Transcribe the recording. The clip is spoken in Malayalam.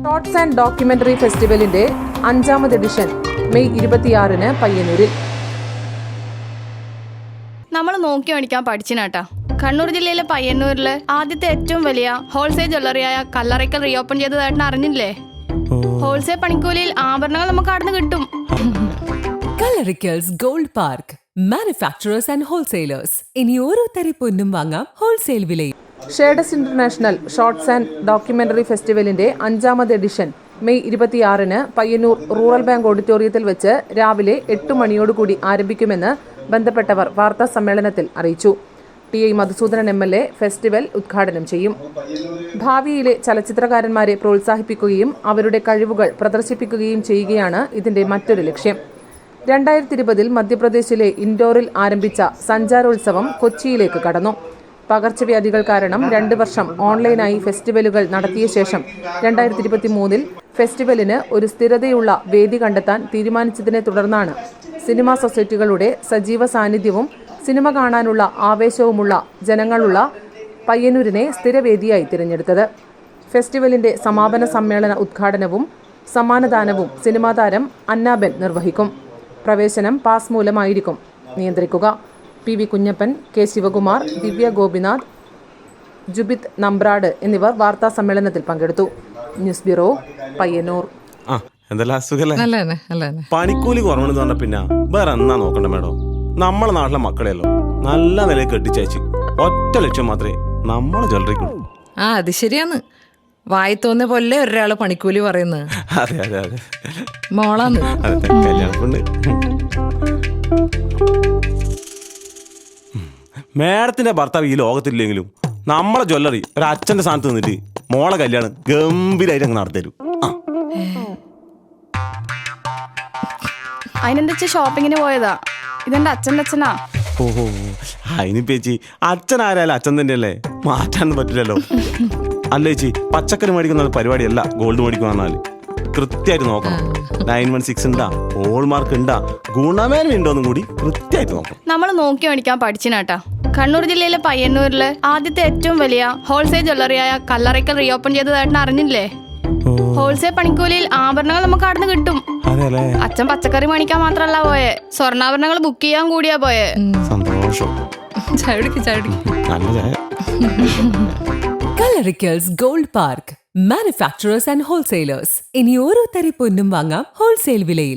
ഷോർട്സ് ആൻഡ് ഡോക്യുമെന്ററി ഫെസ്റ്റിവലിന്റെ 5ാമത് എഡിഷൻ മെയ് 26-ന് പയ്യന്നൂരിൽ. നമ്മൾ നോക്കി മേടിക്കാൻ പഠിച്ചിനാട്ടാ. കണ്ണൂർ ജില്ലയിലെ പയ്യന്നൂരിലെ ആദ്യത്തെ ഏറ്റവും വലിയ ഹോൾസെയിൽ ജ്വല്ലറിയായ കല്ലറയ്ക്കൽ റീഓപ്പൺ ചെയ്തതായിട്ട് അറിഞ്ഞില്ലേ? ഹോൾസെയിൽ പണിക്കൂലിയിൽ ആഭരണങ്ങൾ നമുക്ക് അവിടെ നിന്ന് കിട്ടും. Kallarikkals gold park, manufacturers and wholesalers. ഇനി ഓരോ തരി പൊന്നും വാങ്ങാം ഹോൾസെയിൽ വിലയിൽ. Shades international shorts and documentary ഫെസ്റ്റിവലിന്റെ 5ാമത് എഡിഷൻ മെയ് 26-ന് പയ്യന്നൂർ റൂറൽ ബാങ്ക് ഓഡിറ്റോറിയത്തിൽ വെച്ച് രാവിലെ 8 മണിയോടുകൂടി ആരംഭിക്കുമെന്ന് ബന്ധപ്പെട്ടവർ വാർത്താ സമ്മേളനത്തിൽ അറിയിച്ചു. ടി.ഐ. മധുസൂദനൻ MLA ഫെസ്റ്റിവൽ ഉദ്ഘാടനം ചെയ്യും. ഭാവിയിലെ ചലച്ചിത്രകാരന്മാരെ പ്രോത്സാഹിപ്പിക്കുകയും അവരുടെ കഴിവുകൾ പ്രദർശിപ്പിക്കുകയും ചെയ്യുകയാണ് ഇതിന്റെ മറ്റൊരു ലക്ഷ്യം. 2020-ൽ മധ്യപ്രദേശിലെ ഇൻഡോറിൽ ആരംഭിച്ച സഞ്ചാരോത്സവം കൊച്ചിയിലേക്ക് കടന്നു. പകർച്ചവ്യാധികൾ കാരണം 2 വർഷം ഓൺലൈനായി ഫെസ്റ്റിവലുകൾ നടത്തിയ ശേഷം 2023-ൽ ഫെസ്റ്റിവലിന് ഒരു സ്ഥിരതയുള്ള വേദി കണ്ടെത്താൻ തീരുമാനിച്ചതിനെ തുടർന്നാണ് സിനിമാ സൊസൈറ്റികളുടെ സജീവ സാന്നിധ്യവും സിനിമ കാണാനുള്ള ആവേശവുമുള്ള ജനങ്ങളുള്ള പയ്യന്നൂരിനെ സ്ഥിരവേദിയായി തിരഞ്ഞെടുത്തത്. ഫെസ്റ്റിവലിന്റെ സമാപന സമ്മേളന ഉദ്ഘാടനവും സമ്മാനദാനവും സിനിമാ താരം അന്നാബെൻ നിർവഹിക്കും. പ്രവേശനം പാസ് മൂലമായിരിക്കും നിയന്ത്രിക്കുക. PV കുഞ്ഞപ്പൻ, K ശിവകുമാർ, ദിവ്യ ഗോപിനാഥ്, ജുബിത് നമ്പ്രാട് എന്നിവർ വാർത്താ സമ്മേളനത്തിൽ പങ്കെടുത്തു. News bureau, Payyanur. പണിക്കൂലി കുറവെന്ന് പറഞ്ഞ പിന്നെ വേറെ എന്നാ നോക്കണ്ട മേഡം. നമ്മളെ നാട്ടിലെ മക്കളെയല്ലോ നല്ല നിലയിൽ കെട്ടിച്ചയച്ച് ഒറ്റ ലക്ഷ്യം മാത്രമേ നമ്മളെ ജ്വല്ലറിക്കുള്ളൂ. അത് ശരിയാന്ന്. വായി തോന്നിയ പോലെ ഒരാള് പണിക്കൂലി പറയുന്നത്. അതെ അതെ അതെ മോളാന്ന്. കല്യാണപ്പെണ്ണ്. മേഡത്തിന്റെ ഭർത്താവ് ഈ ലോകത്തില്ലെങ്കിലും നമ്മളെ ജ്വല്ലറി ഒരു അച്ഛന്റെ സ്ഥാനത്ത് നിന്നിട്ട് മോളെ കല്യാണം ഗംഭീരമായിട്ട് അങ്ങ് നടത്തരും. അതിനെന്താ ഷോപ്പിങ്ങിന് പോയതാ? ഇതെന്റെ അച്ഛൻ്റെ അച്ഛനാ. ഓഹോ, അതിന് പേച്ചി അച്ഛൻ ആരായാലും അച്ഛൻ തന്നെയല്ലേ, മാറ്റാനൊന്നും പറ്റില്ലല്ലോ. അല്ല ചേച്ചി, പച്ചക്കറി മേടിക്കുന്ന പരിപാടിയല്ല ഗോൾഡ് മേടിക്കുക പറഞ്ഞാല് കൃത്യമായിട്ട് നോക്കണം. 916 ഉണ്ടാ, ഹോൾമാർക്ക് ഉണ്ടാ, ഗുണമേന്മ ഉണ്ടോന്നും കൂടി കൃത്യമായിട്ട് നോക്കണം. നമ്മൾ നോക്കി മേടിക്കാൻ പഠിച്ചിനാട്ടാ. കണ്ണൂർ ജില്ലയിലെ പയ്യന്നൂരിലെ ആദ്യത്തെ ഏറ്റവും വലിയ ഹോൾസെയിൽ ജ്വല്ലറിയായ കല്ലറയ്ക്കൽ റീഓപ്പൺ ചെയ്തതായിട്ട് അറിഞ്ഞില്ലേ? ഹോൾസെയിൽ പണിക്കൂലിയിൽ ആഭരണങ്ങൾ നമുക്ക് അവിടെ നിന്ന് കിട്ടും. അച്ഛൻ പച്ചക്കറി മേടിക്കാൻ മാത്രല്ല പോയെ, സ്വർണ്ണാഭരണങ്ങൾ ബുക്ക് ചെയ്യാൻ കൂടിയാ പോയെ. സന്തോഷം. Kallarickals gold park, manufacturers and wholesalers. ഇനി ഓരോ തരി പൊന്നും വാങ്ങാം ഹോൾസെയിൽ വിലയിൽ.